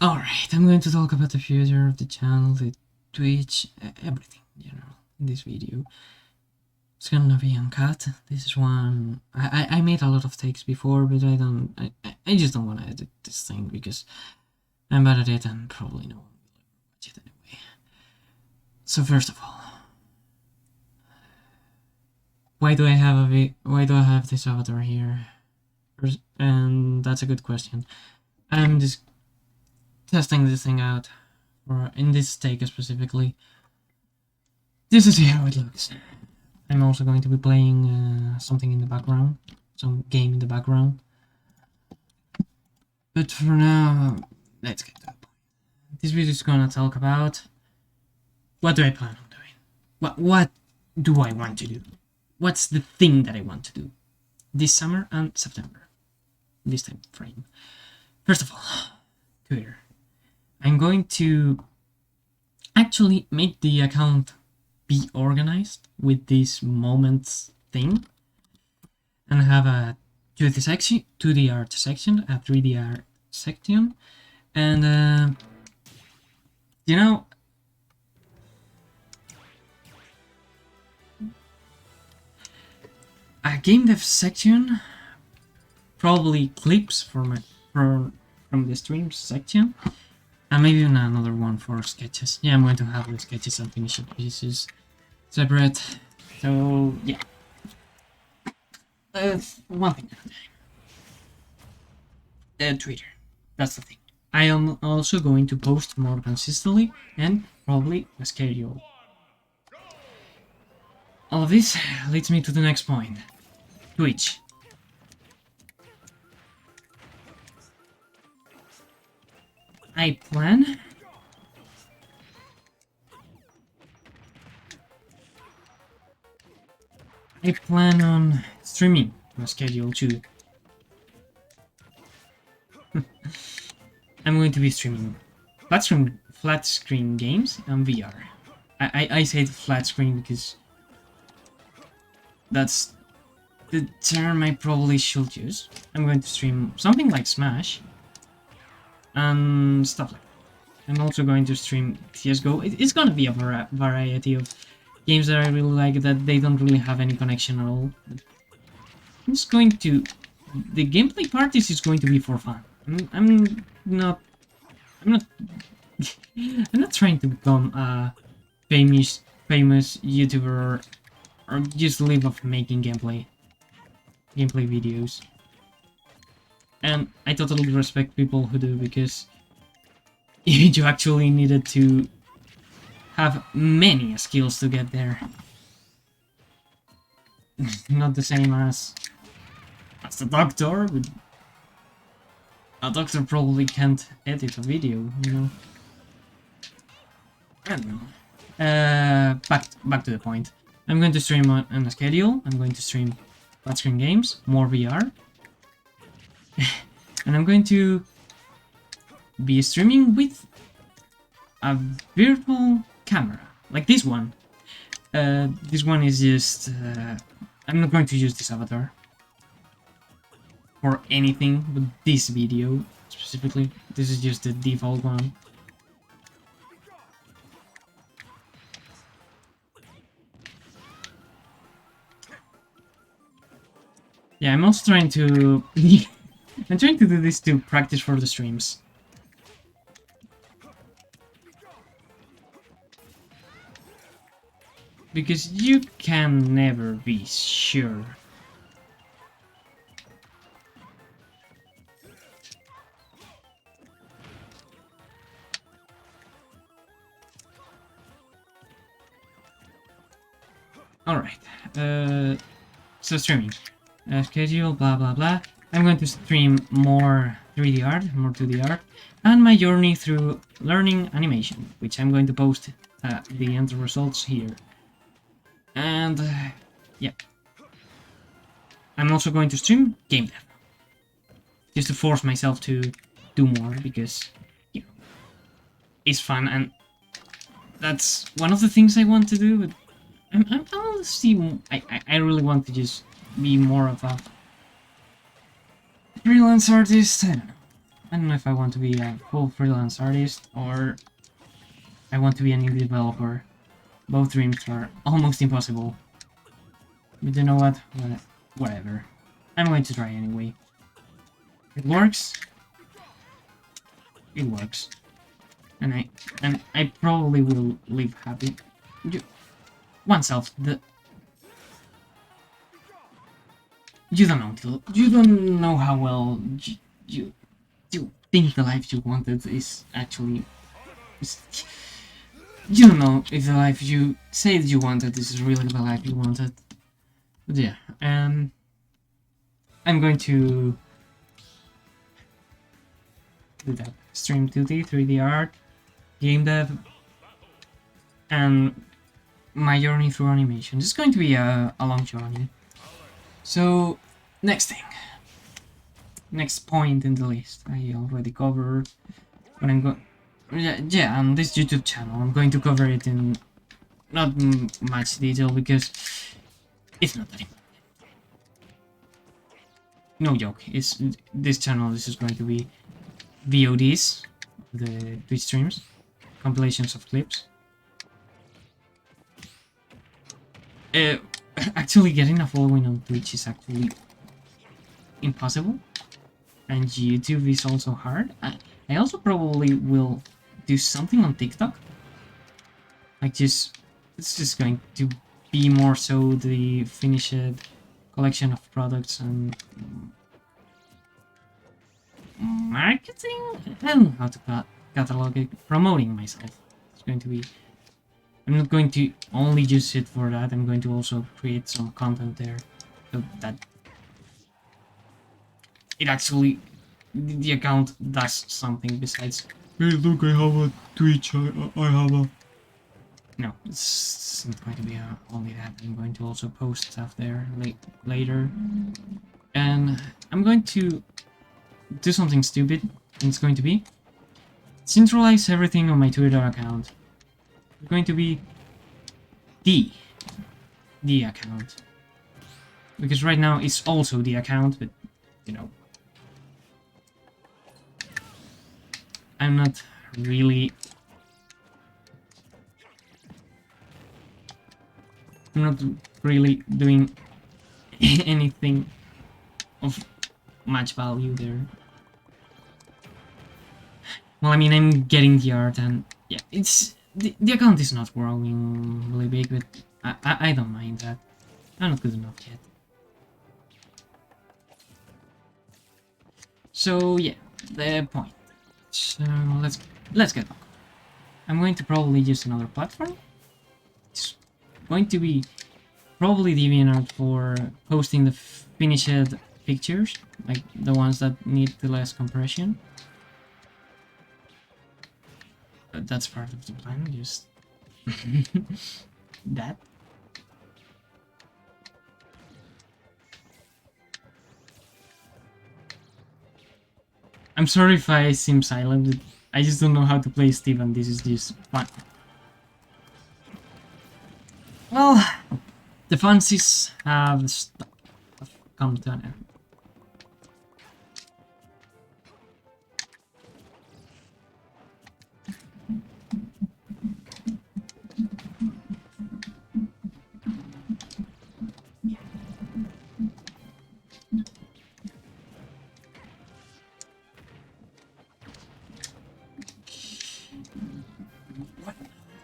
Alright, I'm going to talk about the future of the channel, the Twitch, everything in general in this video. It's gonna be uncut. This is one I made a lot of takes before, but I just don't want to edit this thing because I'm bad at it and probably no one will ever watch it anyway. So first of all, why do I have this avatar here? And that's a good question. I'm just testing this thing out, or in this take specifically, just to see how it looks. I'm also going to be playing something in the background, some game in the background. But for now, let's get to the point. This video is gonna talk about what do I plan on doing? What do I want to do? What's the thing that I want to do this summer and September, this time frame? First of all, Twitter. I'm going to actually make the account be organized with this moments thing and have a 2D art section, a 3D art section, and you know, a game dev section, probably clips from the streams section, and maybe another one for sketches. Yeah, I'm going to have the sketches and finished pieces separate. So yeah, one thing at a time. Twitter, that's the thing. I am also going to post more consistently and probably a schedule. All of this leads me to the next point. Twitch. I plan on streaming my schedule too. I'm going to be streaming flat screen games and VR. I say flat screen because that's the term I probably should use. I'm going to stream something like Smash and stuff like that. I'm also going to stream CSGO. It's gonna be a variety of games that I really like that they don't really have any connection at all. I'm just going to... The gameplay part is just going to be for fun. I'm not trying to become a famous YouTuber or just live off making gameplay videos. And I totally respect people who do, because you actually needed to have many skills to get there. Not the same as the doctor, but a doctor probably can't edit a video, you know. I don't know. Back to the point. I'm going to stream on a schedule. I'm going to stream flat screen games, more VR. And I'm going to be streaming with a virtual camera, like this one. This one is just... I'm not going to use this avatar for anything but this video, specifically. This is just the default one. Yeah, I'm also trying to... I'm trying to do this to practice for the streams. Because you can never be sure. Alright, so streaming. Schedule, blah blah blah. I'm going to stream more 3D art, more 2D art, and my journey through learning animation, which I'm going to post the end results here. And yeah, I'm also going to stream game dev, just to force myself to do more, because you know, it's fun, and that's one of the things I want to do. But I'm trying to see. I really want to just be more of a freelance artist. I don't know. I don't know if I want to be a full freelance artist or I want to be an indie developer. Both dreams are almost impossible. But you know what? Whatever. I'm going to try anyway. It works. It works. And I probably will live happy. Oneself, you don't know you don't know how well you think the life you wanted is actually you don't know if the life you said you wanted is really the life you wanted. But yeah, I'm going to do that. Stream 2D, 3D art, game dev, and my journey through animation. It's going to be a long journey. So, next thing. Next point in the list. I already covered what I'm going... Yeah, on this YouTube channel. I'm going to cover it in not much detail because it's not that important. No joke. This channel. This is going to be VODs, the Twitch streams, compilations of clips. Actually, getting a following on Twitch is actually impossible, and YouTube is also hard. I also probably will do something on TikTok. Like it's just going to be more so the finished collection of products and marketing. I don't know how to catalog it. Promoting myself. It's going to be. I'm not going to only use it for that. I'm going to also create some content there, so that it actually the account does something besides. Hey, look! I have a Twitch. I have a. No, it's not going to be only that. I'm going to also post stuff there later, and I'm going to do something stupid. And it's going to be centralize everything on my Twitter account. It's going to be the account, because right now it's also the account, but you know, I'm not really doing anything of much value there. Well, I mean, I'm getting the art, and yeah, it's the account is not growing really big, but I don't mind that. I'm not good enough yet. So yeah, the point. So let's get back. I'm going to probably use another platform. It's going to be probably DeviantArt for posting the finished pictures, like the ones that need the less compression. That's part of the plan, just that. I'm sorry if I seem silent, I just don't know how to play Steve and this is just fun. Well, the fancies have come to an end.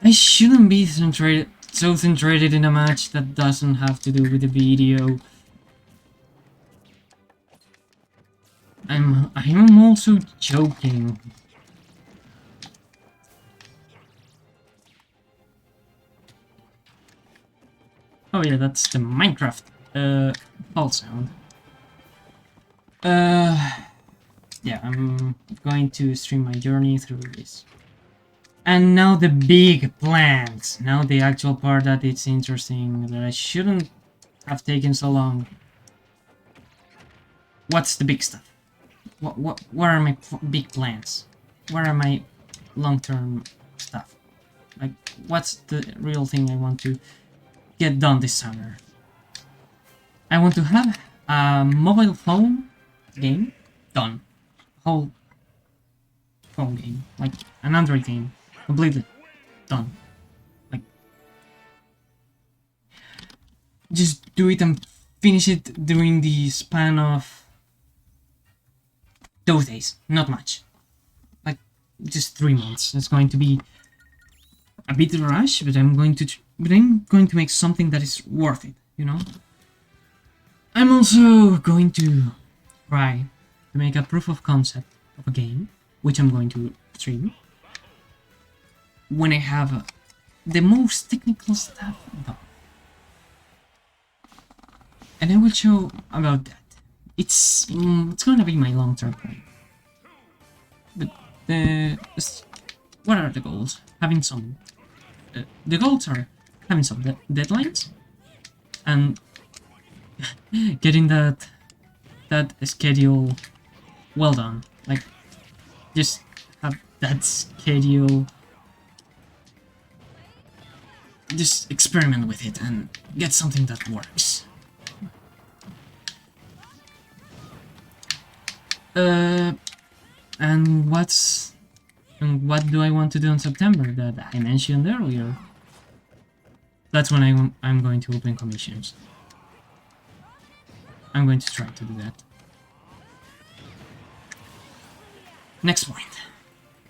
I shouldn't be so centrated in a match that doesn't have to do with the video. I'm also joking. Oh yeah, that's the Minecraft fault sound. Yeah, I'm going to stream my journey through this. And now the big plans. Now the actual part that it's interesting, that I shouldn't have taken so long. What's the big stuff? What are my big plans? Where are my long-term stuff? Like, what's the real thing I want to get done this summer? I want to have a mobile phone game done. Whole phone game, like an Android game, completely done. Like, just do it and finish it during the span of those days. Not much. Like, just 3 months. It's going to be a bit rush, but I'm going to make something that is worth it, you know? I'm also going to try to make a proof of concept of a game, which I'm going to stream when I have the most technical stuff done. And I will show about that. It's gonna be my long-term plan. But what are the goals? Having some... the goals are having some deadlines and getting that schedule well done. Like, just have that schedule, just experiment with it and get something that works. And what do I want to do in September that I mentioned earlier? That's when I'm going to open commissions. I'm going to try to do that. Next point.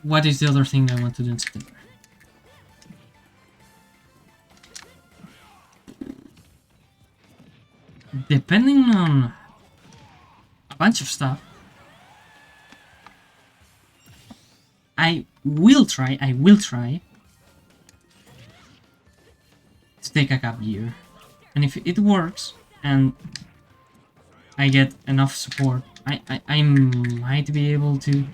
What is the other thing I want to do in September? Depending on a bunch of stuff, I will try to take a gap year. And if it works and I get enough support, I might be able to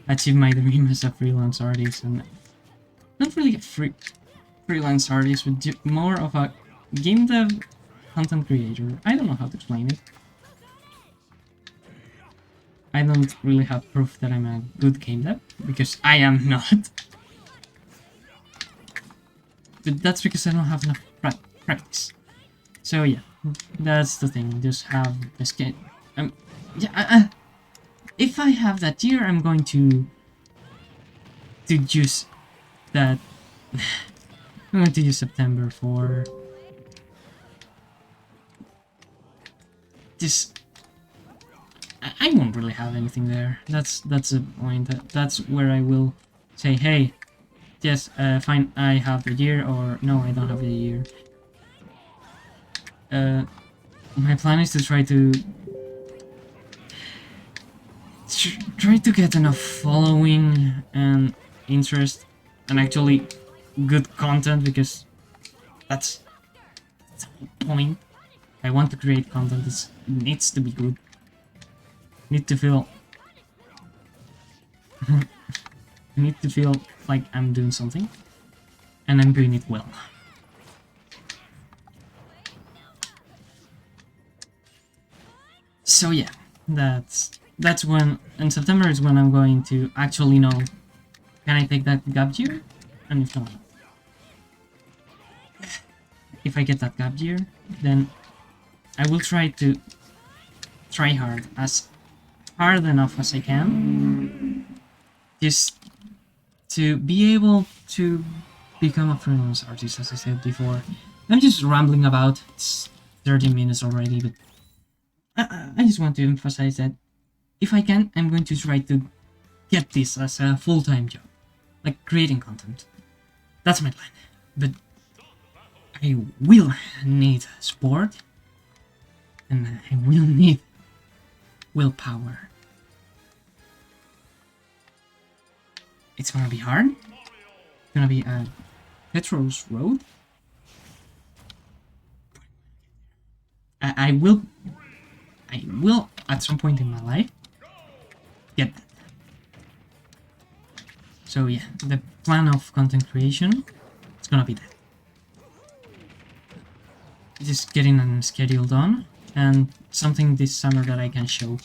achieve my dream as a freelance artist, and not really a freelance artist, but more of a game dev content creator. I don't know how to explain it. I don't really have proof that I'm a good game dev, because I am not. But that's because I don't have enough practice. So yeah, that's the thing. Just have the skate. Yeah. If I have that year, I'm going to use that. I'm going to use September for just. I won't really have anything there. That's the point. That's where I will say, hey, yes, fine, I have the year, or no, I don't have the year. My plan is to try to get enough following and interest and actually good content, because that's the whole point. I want to create content. It needs to be good. Need to feel I need to feel like I'm doing something and I'm doing it well. So yeah, that's when in September is when I'm going to actually know, can I take that gap year? And if not, if I get that gap year, then I will try hard enough as I can, just to be able to become a freelance artist, as I said before. I'm just rambling about. It's 30 minutes already, but I just want to emphasize that if I can, I'm going to try to get this as a full-time job, like creating content. That's my plan. But I will need support, and I will need willpower. It's gonna be hard. It's gonna be a Petro's road. I will at some point in my life get that. So yeah, the plan of content creation, it's gonna be that. Just getting a schedule done, and something this summer that I can show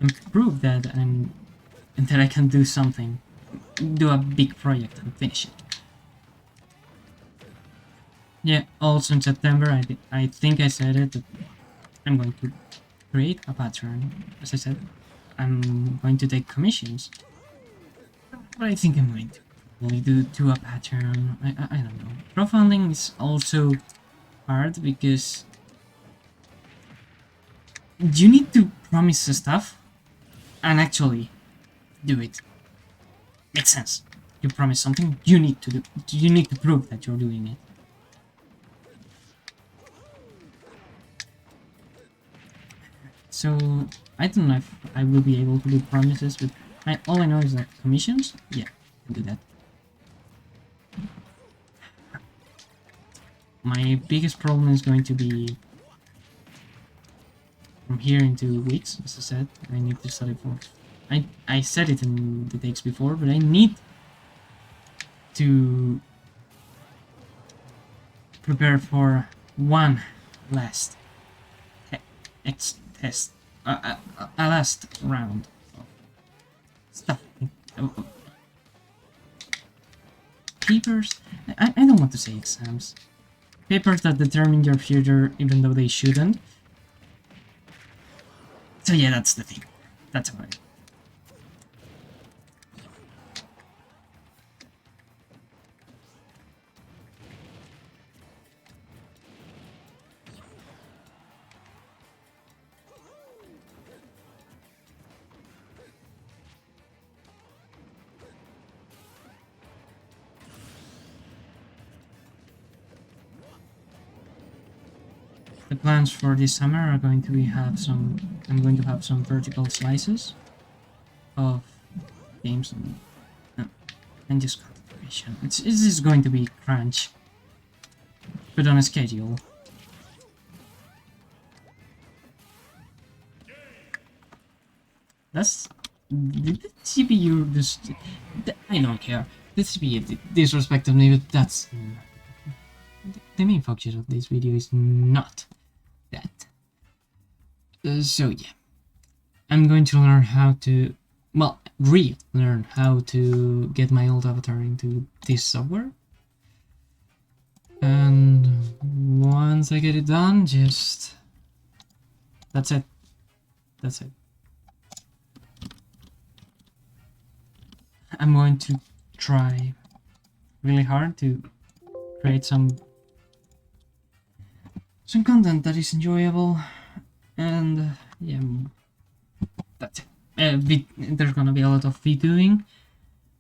and prove that I can do something, do a big project and finish it. Yeah, also in September, I think I said it, that I'm going to create a pattern. As I said, I'm going to take commissions. But I think I'm going to only do a pattern. I don't know. Crowdfunding is also hard because you need to promise stuff and actually do it. Makes sense. You promise something, you need to do. You need to prove that you're doing it. So I don't know if I will be able to do promises, but all I know is that commissions. Yeah, I can do that. My biggest problem is going to be from here into weeks, as I said. I need to study for. I said it in the takes before, but I need to prepare for one last test, a last round of stuff. Papers. I don't want to say exams. Papers that determine your future, even though they shouldn't. So yeah, that's the thing. That's about it. The plans for this summer are going to be I'm going to have some vertical slices of games and just concentration. It's just going to be crunch, but on a schedule. That's the CPU. Just I don't care. The CPU disrespected me, but that's the main focus of this video is not that. So yeah, I'm going to learn how to, well, relearn how to get my old avatar into this software. And once I get it done, that's it. That's it. I'm going to try really hard to create some content that is enjoyable, and yeah, that's it. There's gonna be a lot of videoing,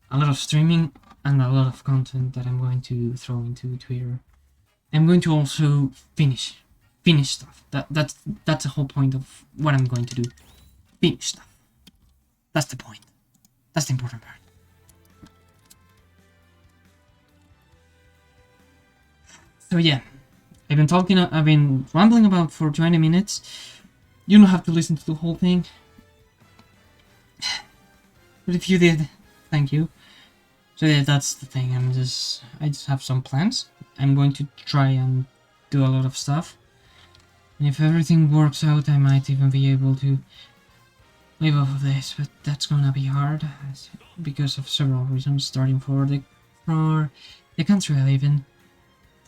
a lot of streaming, and a lot of content that I'm going to throw into Twitter. I'm going to also finish stuff. That's the whole point of what I'm going to do. Finish stuff. That's the point. That's the important part. So yeah, I've been rambling about for 20 minutes. You don't have to listen to the whole thing. But if you did, thank you. So yeah, that's the thing. I just have some plans. I'm going to try and do a lot of stuff. And if everything works out, I might even be able to live off of this, but that's gonna be hard because of several reasons, starting for the country I live in,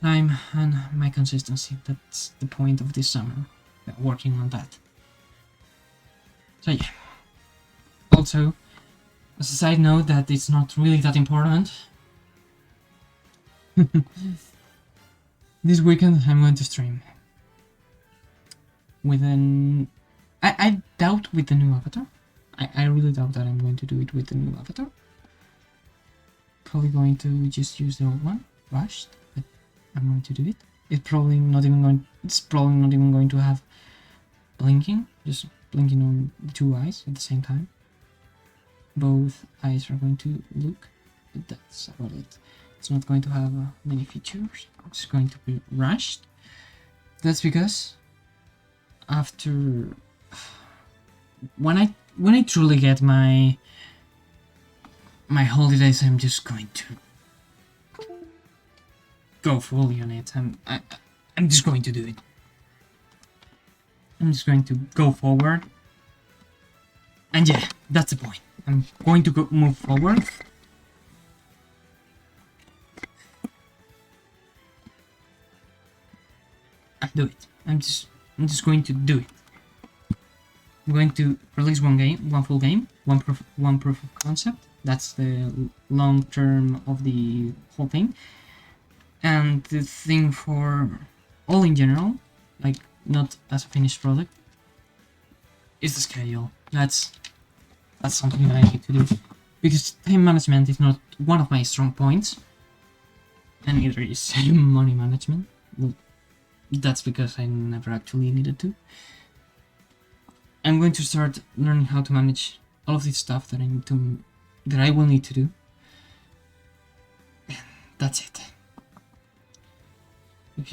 time, and my consistency. That's the point of this summer, working on that. So yeah. Also, as a side note that it's not really that important, this weekend I'm going to stream with I doubt with the new avatar. I really doubt that I'm going to do it with the new avatar. Probably going to just use the old one, rushed, but I'm going to do it. It's probably not even going to have blinking, just blinking on the two eyes at the same time. Both eyes are going to look, but that's about it. It's not going to have many features. It's going to be rushed. That's because after when I truly get my holidays, I'm just going to go fully on it. I'm just going to do it. I'm just going to go forward. And yeah, that's the point. I'm going to move forward. And do it. I'm just going to do it. I'm going to release one full game, one proof of concept, That's the long term of the whole thing. And the thing for all in general, like not as a finished product, is the schedule. That's something that I need to do, because time management is not one of my strong points, and neither is money management. Well, that's because I never actually needed to. I'm going to start learning how to manage all of this stuff that I will need to do. That's it. If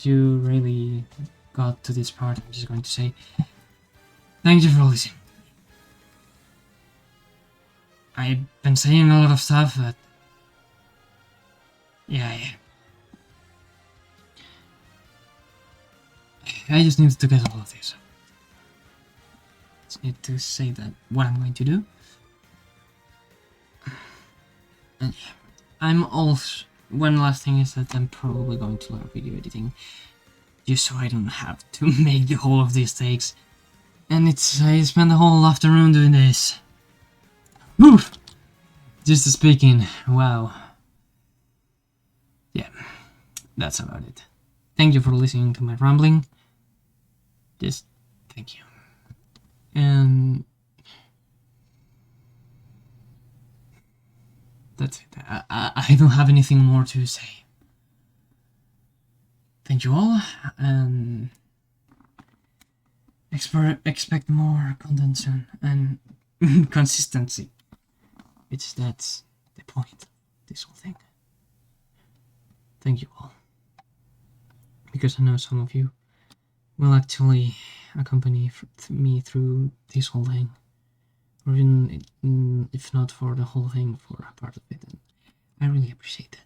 you really got to this part, I'm just going to say thank you for listening. I've been saying a lot of stuff, but yeah. I just need to get all of this. Just need to say that what I'm going to do. And yeah, I'm also... One last thing is that I'm probably going to learn video editing, just so I don't have to make the whole of these takes. And I spent the whole afternoon doing this. Whew! Just speaking, wow. Yeah, that's about it. Thank you for listening to my rambling. Just thank you. And that's it. I don't have anything more to say. Thank you all, and expect more content soon, and consistency. That's the point of this whole thing. Thank you all. Because I know some of you will actually accompany me through this whole thing. Or even, if not for the whole thing, for a part of it. And I really appreciate that.